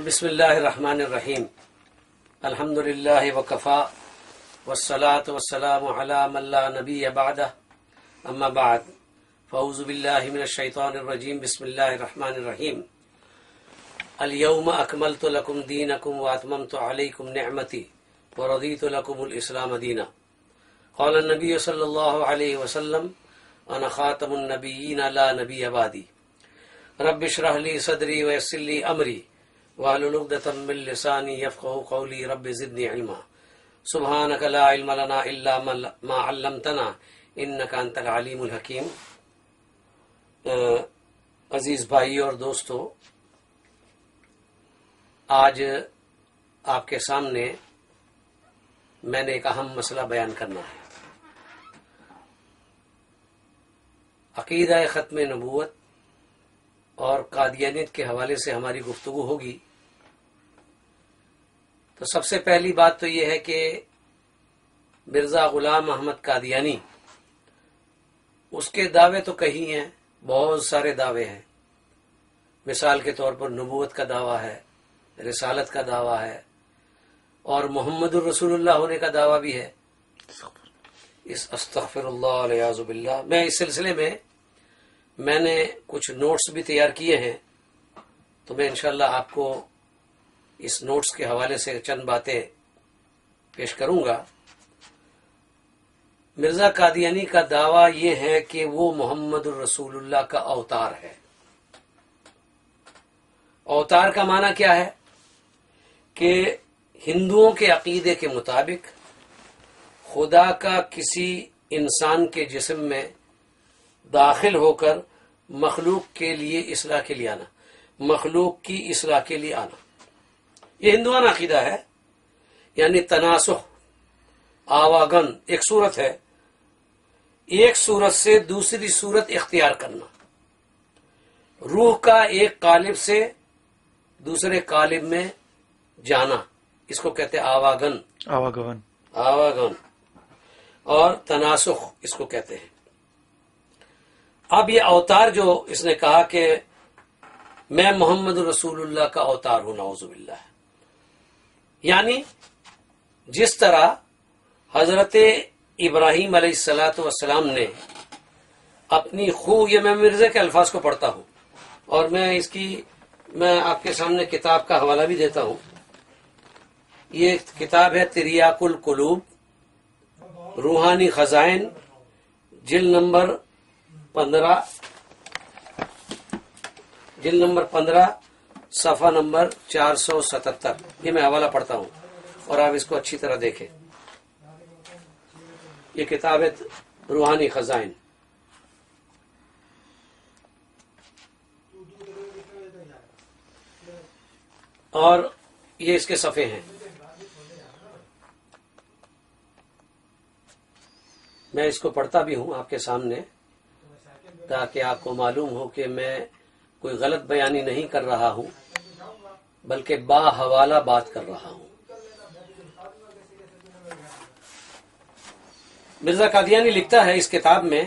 بسم اللہ الرحمن الرحیم الحمد للہ وکفا والصلاة والسلام علی من لا نبی بعدہ اما بعد فاعوذ باللہ من الشیطان الرجیم بسم اللہ الرحمن الرحیم اليوم اکملت لکم دینکم واتممت علیکم نعمتی ورضیت لکم الاسلام دینا قال النبی صلی اللہ علیہ وسلم انا خاتم النبیین لا نبی بعدی رب اشرح لی صدری ویسر لی امری واحلل عقدۃ من لسانی یفقهوا قولی رب زدنی علما سبحانک لا علم لنا الا ما علمتنا انک انت العلیم الحکیم۔ عزیز بھائی اور دوستو، آج آپ کے سامنے میں نے ایک اہم مسئلہ بیان کرنا ہے۔ عقیدہ ختم نبوت اور قادیانیت کے حوالے سے ہماری گفتگو ہوگی۔ تو سب سے پہلی بات تو یہ ہے کہ مرزا غلام احمد قادیانی، اس کے دعوے تو کہیں ہیں، بہت سارے دعوے ہیں۔ مثال کے طور پر نبوت کا دعویٰ ہے، رسالت کا دعویٰ ہے، اور محمد الرسول اللہ ہونے کا دعویٰ بھی ہے۔ استغفر اللہ والعیاذ باللہ۔ میں اس سلسلے میں نے کچھ نوٹس بھی تیار کیے ہیں، تو میں انشاءاللہ آپ کو اس نوٹس کے حوالے سے چند باتیں پیش کروں گا۔ مرزا قادیانی کا دعویٰ یہ ہے کہ وہ محمد الرسول اللہ کا اوتار ہے۔ اوتار کا معنی کیا ہے؟ کہ ہندوؤں کے عقیدے کے مطابق خدا کا کسی انسان کے جسم میں داخل ہو کر مخلوق کے لیے اصلاح کے لیے آنا، مخلوق کی اصلاح کے لیے آنا، یہ ہندوانہ عقیدہ ہے۔ یعنی تناسخ، آواگن، ایک صورت ہے، ایک صورت سے دوسری صورت اختیار کرنا، روح کا ایک قالب سے دوسرے قالب میں جانا، اس کو کہتے ہیں آواگن اور تناسخ اس کو کہتے ہیں۔ اب یہ اوتار جو اس نے کہا کہ میں محمد رسول اللہ کا اوتار ہوں، نعوذ باللہ، یعنی جس طرح حضرت ابراہیم علیہ السلام نے اپنی یہ میں مرزا کے الفاظ کو پڑھتا ہوں، اور میں آپ کے سامنے کتاب کا حوالہ بھی دیتا ہوں۔ یہ کتاب ہے تریاق القلوب، روحانی خزائن، جلد نمبر 15 صفحہ نمبر 477۔ یہ میں حوالہ پڑھتا ہوں اور آپ اس کو اچھی طرح دیکھیں۔ یہ کتاب ہے روحانی خزائن۔ اور یہ اس کے صفحے ہیں۔ میں اس کو پڑھتا بھی ہوں آپ کے سامنے تاکہ آپ کو معلوم ہو کہ میں کوئی غلط بیانی نہیں کر رہا ہوں، بلکہ با حوالہ بات کر رہا ہوں۔ مرزا قادیانی لکھتا ہے اس کتاب میں